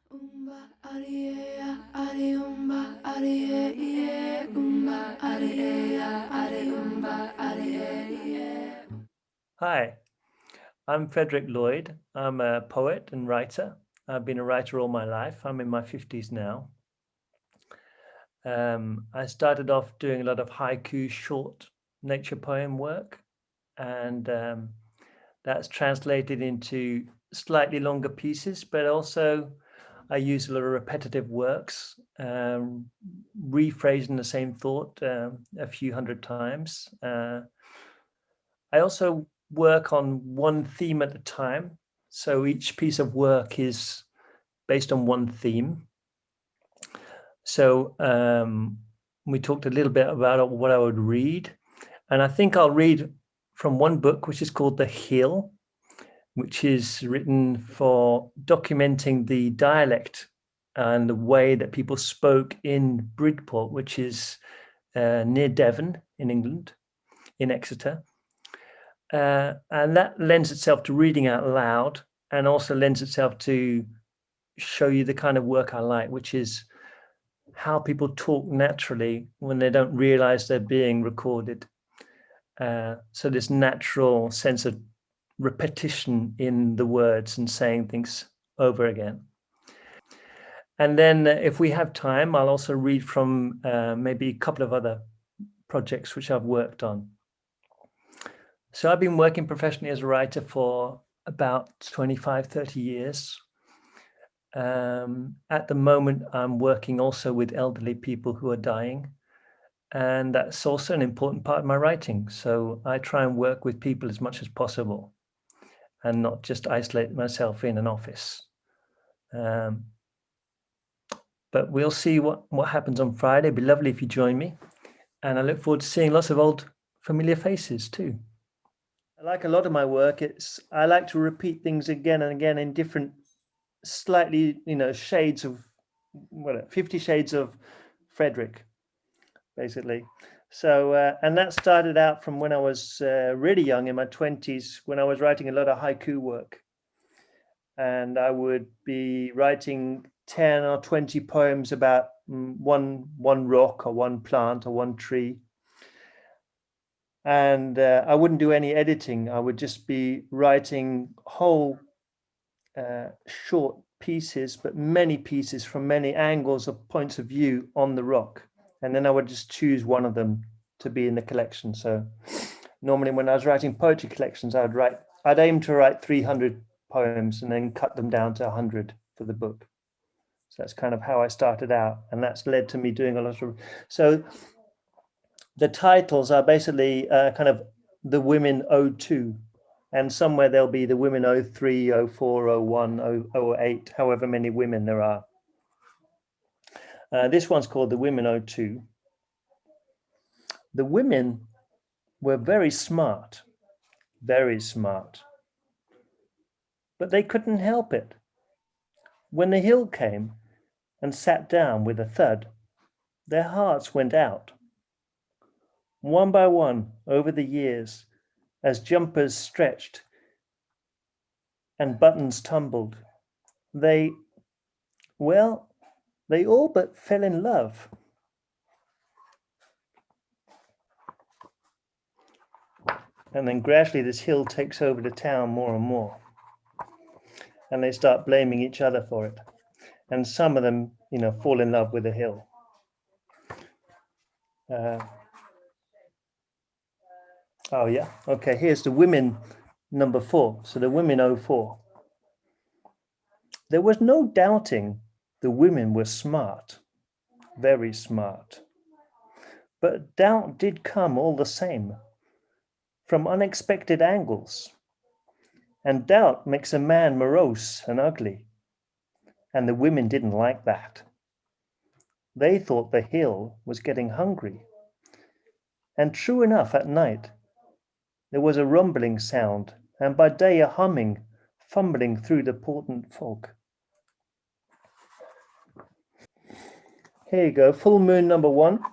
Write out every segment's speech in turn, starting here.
Hi, I'm Fredrik Lloyd. I'm a poet and writer. I've been a writer all my life. I'm in my 50s now. I started off doing a lot of haiku, short nature poem work, and that's translated into slightly longer pieces, but also I use a lot of repetitive works, rephrasing the same thought a few hundred times. I also work on one theme at a time. So each piece of work is based on one theme. So we talked a little bit about what I would read. And I think I'll read from one book, which is called The Hill, which is written for documenting the dialect and the way that people spoke in Bridport, which is near Devon in England, in Exeter. And that lends itself to reading out loud, and also lends itself to show you the kind of work I like, which is how people talk naturally when they don't realize they're being recorded. So this natural sense of repetition in the words and saying things over again. And then if we have time, I'll also read from maybe a couple of other projects which I've worked on. So I've been working professionally as a writer for about 25, 30 years. At the moment, I'm working also with elderly people who are dying. And that's also an important part of my writing. So I try and work with people as much as possible and not just isolate myself in an office. But we'll see what happens on Friday. It'd be lovely if you join me. And I look forward to seeing lots of old familiar faces too. I like a lot of my work. I like to repeat things again and again in different, slightly, shades of, 50 shades of Fredrik, basically. So, and that started out from when I was really young, in my 20s, when I was writing a lot of haiku work. And I would be writing 10 or 20 poems about one rock or one plant or one tree. And I wouldn't do any editing. I would just be writing whole short pieces, but many pieces from many angles of points of view on the rock. And then I would just choose one of them to be in the collection. So normally when I was writing poetry collections, I'd aim to write 300 poems and then cut them down to 100 for the book. So that's kind of how I started out. And that's led to me doing a lot of, so the titles are basically kind of the women 02, and somewhere there'll be the women 03, 04, 01, 08, however many women there are. This one's called the women 02. The women were very smart, but they couldn't help it. When the hill came and sat down with a thud, their hearts went out. One by one, over the years, as jumpers stretched and buttons tumbled, they all but fell in love. And then gradually this hill takes over the town more and more. And they start blaming each other for it. And some of them, fall in love with the hill. Oh yeah, okay, here's the women number 4. So the women 04. There was no doubting the women were smart, very smart. But doubt did come all the same, from unexpected angles. And doubt makes a man morose and ugly. And the women didn't like that. They thought the hill was getting hungry. And true enough, at night, there was a rumbling sound, and by day a humming, fumbling through the portent fog. Here you go, full moon number 1.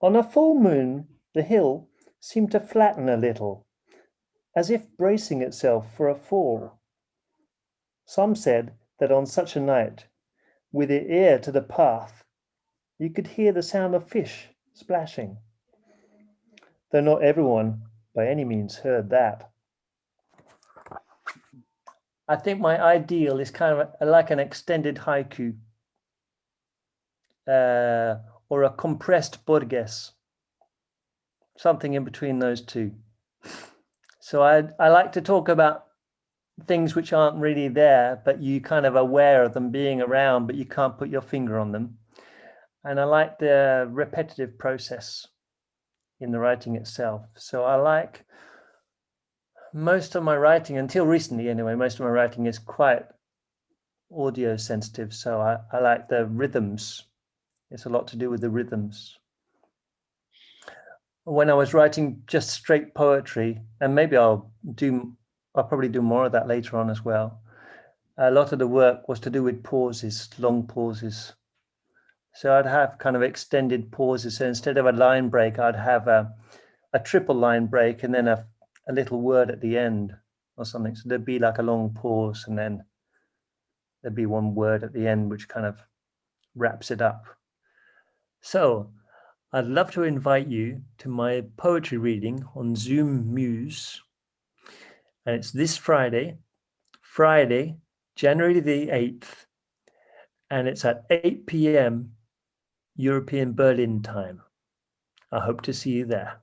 On a full moon, the hill seemed to flatten a little, as if bracing itself for a fall. Some said that on such a night, with your ear to the path, you could hear the sound of fish splashing, though not everyone by any means heard that. I think my ideal is kind of like an extended haiku, or a compressed burges, something in between those two. So I like to talk about things which aren't really there, but you kind of aware of them being around, but you can't put your finger on them. And I like the repetitive process in the writing itself. So I like most of my writing, until recently anyway, most of my writing is quite audio sensitive. So I like the rhythms. It's a lot to do with the rhythms. When I was writing just straight poetry, and maybe I'll probably do more of that later on as well. A lot of the work was to do with pauses, long pauses. So I'd have kind of extended pauses. So instead of a line break, I'd have a triple line break and then a little word at the end or something. So there'd be like a long pause and then there'd be one word at the end, which kind of wraps it up. So I'd love to invite you to my poetry reading on Zoomuse. And it's this Friday, January the 8th. And it's at 8 p.m. European Berlin time. I hope to see you there.